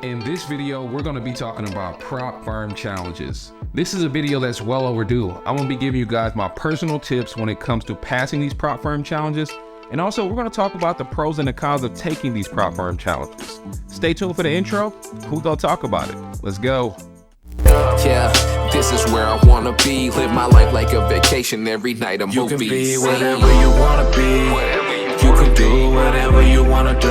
In this video, we're going to be talking about prop firm challenges. This is a video that's well overdue. I'm going to be giving you guys my personal tips when it comes to passing these prop firm challenges. And also, we're going to talk about the pros and the cons of taking these prop firm challenges. Stay tuned for the intro. Who's going to talk about it? Let's go. Yeah, this is where I wanna be. Live my life like a vacation, every night a movie. You can be whatever you wanna be. You can do whatever you wanna do.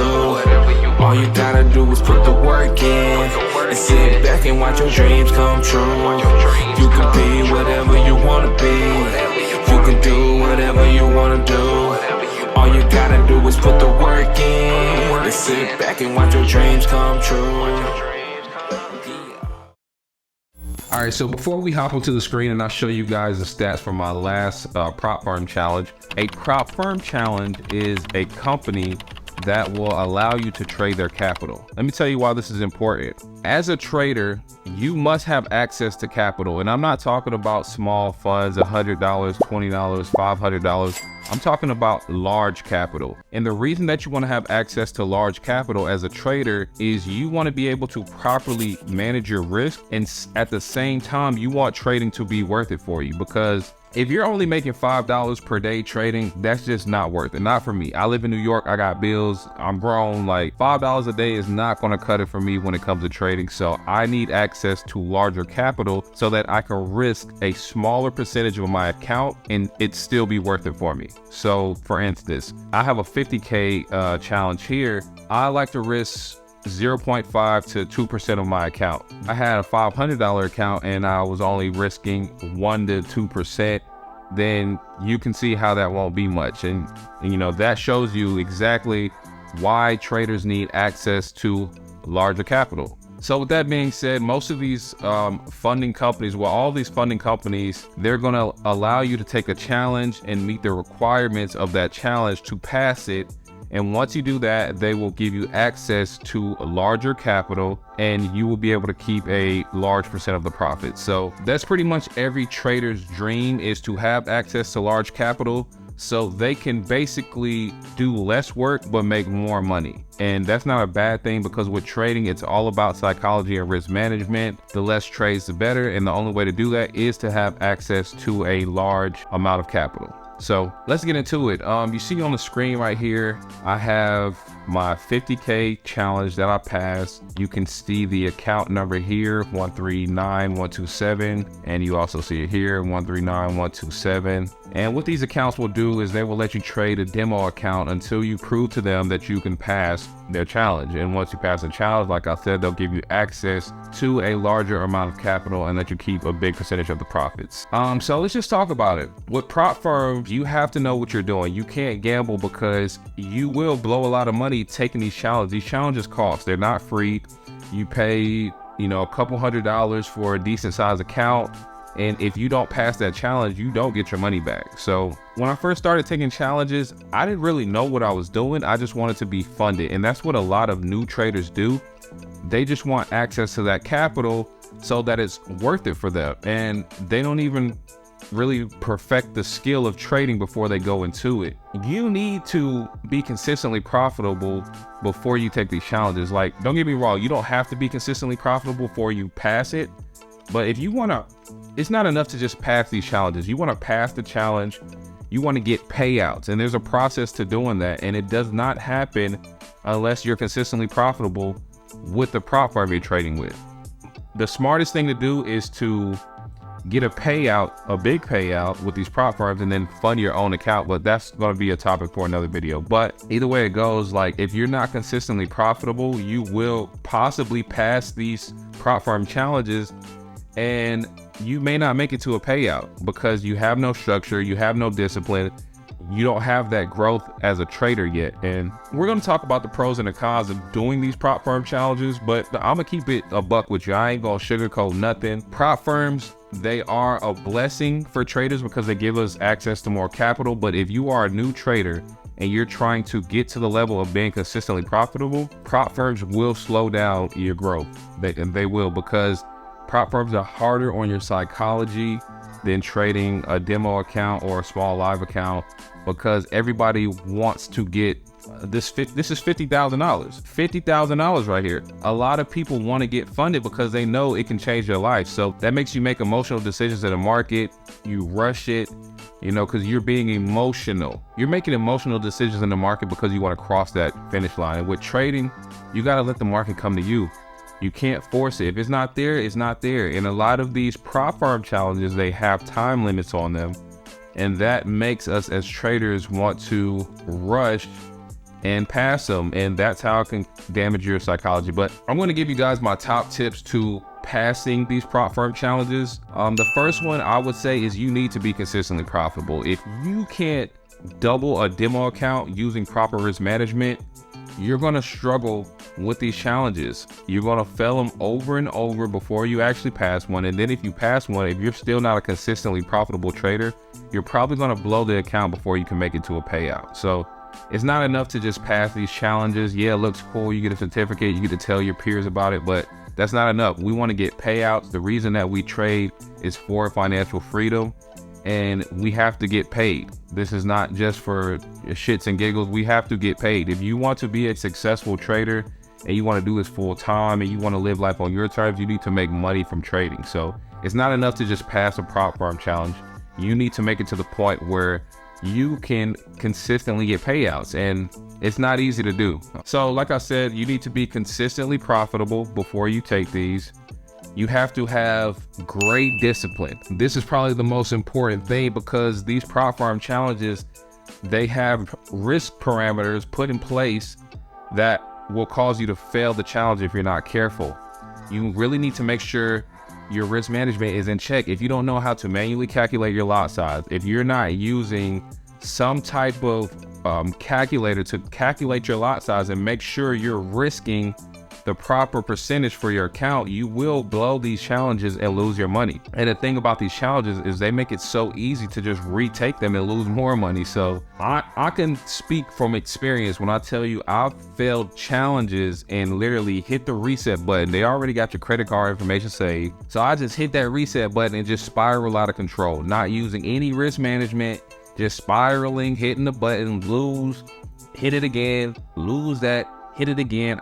All you gotta do is put the work in and sit back and watch your dreams come true. You can be whatever you wanna be. You can do whatever you wanna do. All you gotta do is put the work in and sit back and watch your dreams come true. All right, so before we hop onto the screen and I'll show you guys the stats from my last prop firm challenge. A prop firm challenge is a company that will allow you to trade their capital. Let me tell you why this is important. As a trader, you must have access to capital. And I'm not talking about small funds, $100, $20, $500. I'm talking about large capital. And the reason that you want to have access to large capital as a trader is you want to be able to properly manage your risk. And at the same time, you want trading to be worth it for you, because if you're only making $5 per day trading, that's just not worth it. Not for me. I live in New York. I got bills. I'm grown. Like $5 a day is not going to cut it for me when it comes to trading. So I need access to larger capital so that I can risk a smaller percentage of my account and it still be worth it for me. So for instance, I have a 50K challenge here. I like to risk 0.5 to 2% of my account. I had a $500 account and I was only risking 1 to 2%. Then you can see how that won't be much. And you know, that shows you exactly why traders need access to larger capital. So with that being said, most of these funding companies, well, all these funding companies, they're going to allow you to take a challenge and meet the requirements of that challenge to pass it. And once you do that, they will give you access to larger capital and you will be able to keep a large percent of the profit. So that's pretty much every trader's dream, is to have access to large capital so they can basically do less work but make more money. And that's not a bad thing, because with trading, it's all about psychology and risk management. The less trades, the better. And the only way to do that is to have access to a large amount of capital. So let's get into it. You see on the screen right here, I have my 50K challenge that I passed. You can see the account number here, 139127, and you also see it here, 139127. And what these accounts will do is they will let you trade a demo account until you prove to them that you can pass their challenge. And once you pass the challenge, like I said, they'll give you access to a larger amount of capital and let you keep a big percentage of the profits. So let's just talk about it. With prop firms, you have to know what you're doing. You can't gamble, because you will blow a lot of money taking these challenges. These challenges cost. They're not free. You pay, a couple $100s for a decent sized account. And if you don't pass that challenge, you don't get your money back. So when I first started taking challenges, I didn't really know what I was doing. I just wanted to be funded. And that's what a lot of new traders do. They just want access to that capital so that it's worth it for them. And they don't even really perfect the skill of trading before they go into it. You need to be consistently profitable before you take these challenges. Like, don't get me wrong, you don't have to be consistently profitable before you pass it. But if you want to, it's not enough to just pass these challenges. You want to pass the challenge. You want to get payouts. And there's a process to doing that. And it does not happen unless you're consistently profitable with the prop firm you're trading with. The smartest thing to do is to get a payout, a big payout with these prop firms, and then fund your own account. But that's going to be a topic for another video. But either way it goes, like, if you're not consistently profitable, you will possibly pass these prop firm challenges and you may not make it to a payout because you have no structure, you have no discipline, you don't have that growth as a trader yet. And we're going to talk about the pros and the cons of doing these prop firm challenges, but I'm gonna keep it a buck with you. I ain't gonna sugarcoat nothing. Prop firms, they are a blessing for traders because they give us access to more capital. But if you are a new trader and you're trying to get to the level of being consistently profitable, prop firms will slow down your growth. They will, because prop firms are harder on your psychology. than trading a demo account or a small live account, because everybody wants to get this is $50,000. $50,000 right here. A lot of people want to get funded because they know it can change their life. So that makes you make emotional decisions in the market. You rush it, you know, because you're being emotional. You're making emotional decisions in the market because you want to cross that finish line. And with trading, you got to let the market come to you. You can't force it. If it's not there, it's not there. And a lot of these prop firm challenges, they have time limits on them. And that makes us as traders want to rush and pass them, and that's how it can damage your psychology. But I'm going to give you guys my top tips to passing these prop firm challenges. The first one I would say is you need to be consistently profitable. If you can't double a demo account using proper risk management, you're going to struggle with these challenges. You're going to fail them over and over before you actually pass one. And then if you pass one, if you're still not a consistently profitable trader, you're probably going to blow the account before you can make it to a payout. So it's not enough to just pass these challenges. Yeah, it looks cool. You get a certificate, you get to tell your peers about it, but that's not enough. We want to get payouts. The reason that we trade is for financial freedom, and we have to get paid. This is not just for shits and giggles. We have to get paid. If you want to be a successful trader and you want to do this full time and you want to live life on your terms, you need to make money from trading. So it's not enough to just pass a prop firm challenge. You need to make it to the point where you can consistently get payouts, and it's not easy to do. So like I said, you need to be consistently profitable before you take these. You have to have great discipline. This is probably the most important thing, because these prop firm challenges, they have risk parameters put in place that will cause you to fail the challenge if you're not careful. You really need to make sure your risk management is in check. If you don't know how to manually calculate your lot size, if you're not using some type of calculator to calculate your lot size and make sure you're risking the proper percentage for your account, you will blow these challenges and lose your money. And the thing about these challenges is they make it so easy to just retake them and lose more money. So I can speak from experience when I tell you I've failed challenges and literally hit the reset button. They already got your credit card information saved. So I just hit that reset button and just spiral out of control, not using any risk management, just spiraling, hitting the button, lose, hit it again, lose that, hit it again.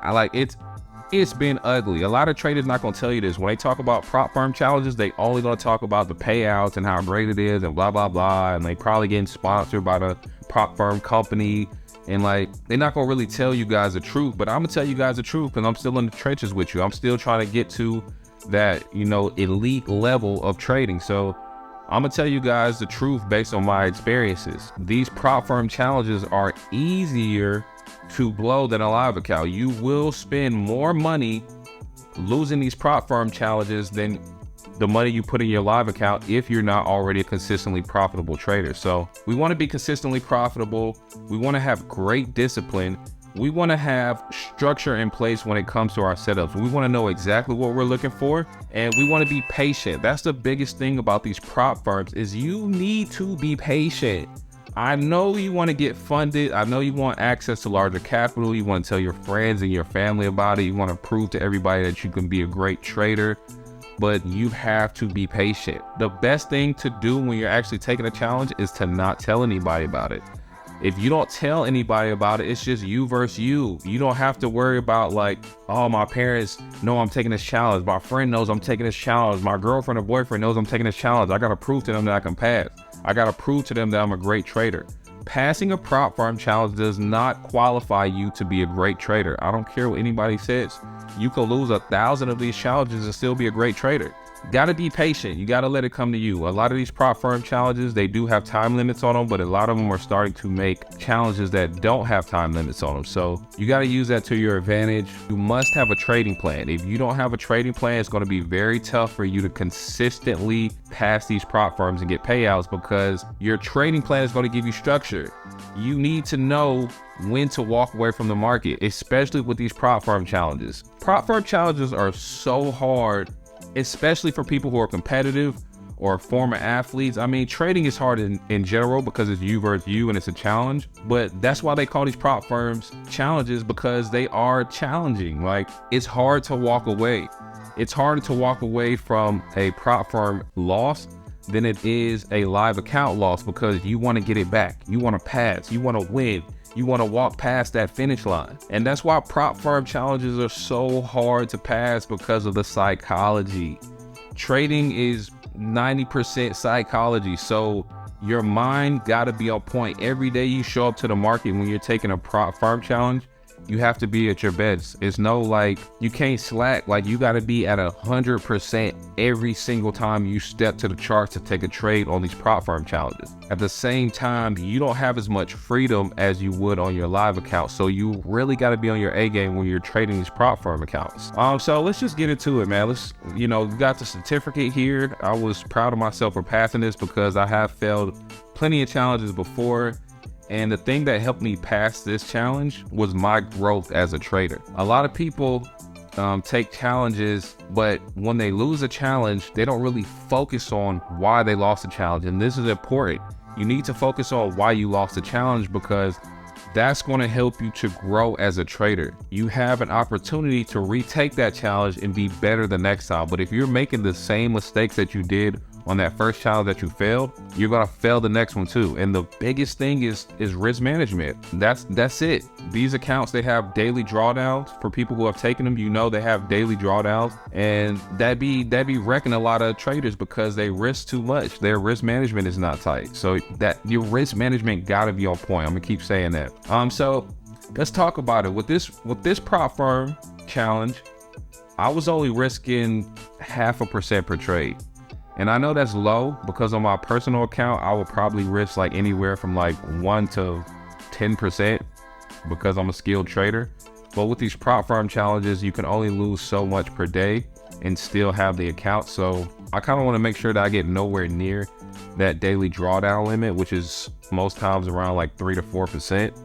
It's been ugly. A lot of traders not going to tell you this. When they talk about prop firm challenges, they only going to talk about the payouts and how great it is and blah, blah, blah. And they probably getting sponsored by the prop firm company. And like, they're not going to really tell you guys the truth. But I'm going to tell you guys the truth because I'm still in the trenches with you. I'm still trying to get to that, you know, elite level of trading. So I'm going to tell you guys the truth based on my experiences. These prop firm challenges are easier to blow than a live account. You will spend more money losing these prop firm challenges than the money you put in your live account if you're not already a consistently profitable trader. So we want to be consistently profitable. We want to have great discipline. We want to have structure in place when it comes to our setups. We want to know exactly what we're looking for, and we want to be patient. That's the biggest thing about these prop firms is you need to be patient. I know you want to get funded. I know you want access to larger capital. You want to tell your friends and your family about it. You want to prove to everybody that you can be a great trader, but you have to be patient. The best thing to do when you're actually taking a challenge is to not tell anybody about it. If you don't tell anybody about it, it's just you versus you. You don't have to worry about like, oh, my parents know I'm taking this challenge. My friend knows I'm taking this challenge. My girlfriend or boyfriend knows I'm taking this challenge. I got to prove to them that I can pass. I got to prove to them that I'm a great trader. Passing a prop firm challenge does not qualify you to be a great trader. I don't care what anybody says. You can lose 1,000 of these challenges and still be a great trader. Gotta be patient. You gotta let it come to you. A lot of these prop firm challenges, they do have time limits on them, but a lot of them are starting to make challenges that don't have time limits on them. So you gotta use that to your advantage. You must have a trading plan. If you don't have a trading plan, it's gonna be very tough for you to consistently pass these prop firms and get payouts because your trading plan is gonna give you structure. You need to know when to walk away from the market, especially with these prop firm challenges. Prop firm challenges are so hard, especially for people who are competitive or former athletes. I mean, trading is hard in general because it's you versus you and it's a challenge, but that's why they call these prop firms challenges, because they are challenging. Like, it's hard to walk away. It's harder to walk away from a prop firm loss than it is a live account loss, because you want to get it back. You want to pass. You want to win. You want to walk past that finish line. And that's why prop firm challenges are so hard to pass, because of the psychology. Trading is 90% psychology. So your mind got to be on point. Every day you show up to the market when you're taking a prop firm challenge, you have to be at your best. It's no like, you can't slack. Like, you got to be at 100% every single time you step to the charts to take a trade on these prop firm challenges. At the same time, you don't have as much freedom as you would on your live account. So you really got to be on your A game when you're trading these prop firm accounts. So let's just get into it, man. Let's, we got the certificate here. I was proud of myself for passing this, because I have failed plenty of challenges before. And the thing that helped me pass this challenge was my growth as a trader. A lot of people take challenges, but when they lose a challenge, they don't really focus on why they lost the challenge. And this is important. You need to focus on why you lost the challenge, because that's going to help you to grow as a trader. You have an opportunity to retake that challenge and be better the next time. But if you're making the same mistakes that you did on that first challenge that you failed, you're gonna fail the next one too. And the biggest thing is risk management. That's it. These accounts, they have daily drawdowns. For people who have taken them, they have daily drawdowns, and that be wrecking a lot of traders, because they risk too much. Their risk management is not tight. So that your risk management gotta be on point. I'm gonna keep saying that. So let's talk about it. With this prop firm challenge, I was only risking 0.5% per trade. And I know that's low, because on my personal account, I would probably risk like anywhere from like 1 to 10%, because I'm a skilled trader. But with these prop firm challenges, you can only lose so much per day and still have the account. So I kind of want to make sure that I get nowhere near that daily drawdown limit, which is most times around like 3 to 4%,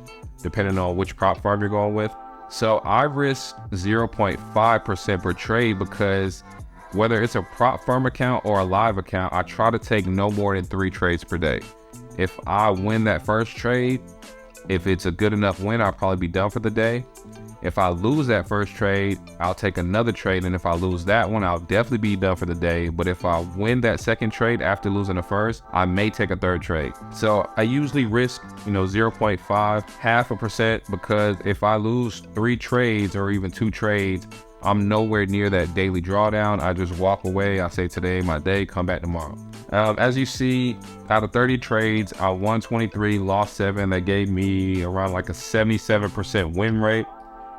depending on which prop firm you're going with. So I risk 0.5% per trade, because whether it's a prop firm account or a live account, I try to take no more than 3 trades per day. If I win that first trade, if it's a good enough win, I'll probably be done for the day. If I lose that first trade, I'll take another trade. And if I lose that one, I'll definitely be done for the day. But if I win that second trade after losing the first, I may take a third trade. So I usually risk, 0.5, 0.5%, because if I lose 3 trades or even 2 trades, I'm nowhere near that daily drawdown. I just walk away. I say, today my day, come back tomorrow. As you see, out of 30 trades, I won 23, lost 7. That gave me around like a 77% win rate,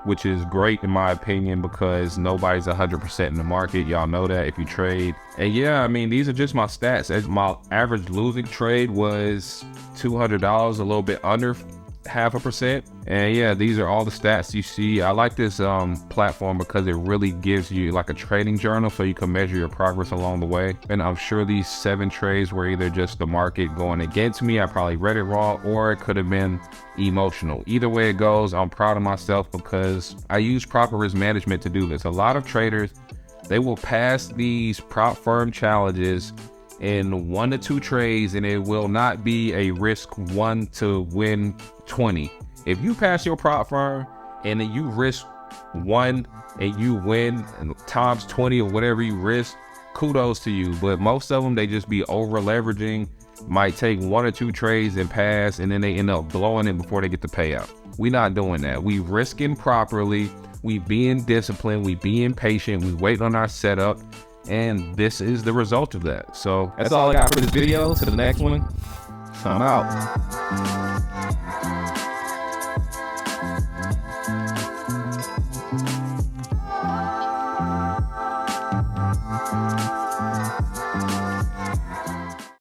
which is great in my opinion, because nobody's 100% in the market. Y'all know that if you trade. And yeah, I mean, these are just my stats. My average losing trade was $200, a little bit under 0.5%. And yeah, these are all the stats you see. I like this platform because it really gives you like a trading journal, so you can measure your progress along the way. And I'm sure these 7 trades were either just the market going against me, I probably read it wrong, or it could have been emotional. Either way it goes, I'm proud of myself, because I use proper risk management to do this. A lot of traders, they will pass these prop firm challenges in 1 to 2 trades, and it will not be a risk 1 to win 20. If you pass your prop firm and then you risk 1 and you win times 20 or whatever you risk, kudos to you. But most of them, they just be over leveraging, might take 1 or 2 trades and pass, and then they end up blowing it before they get the payout. We not doing that. We risking properly, we being disciplined, we being patient, we wait on our setup, and this is the result of that. So that's all I got for this video. To the next one, I'm out.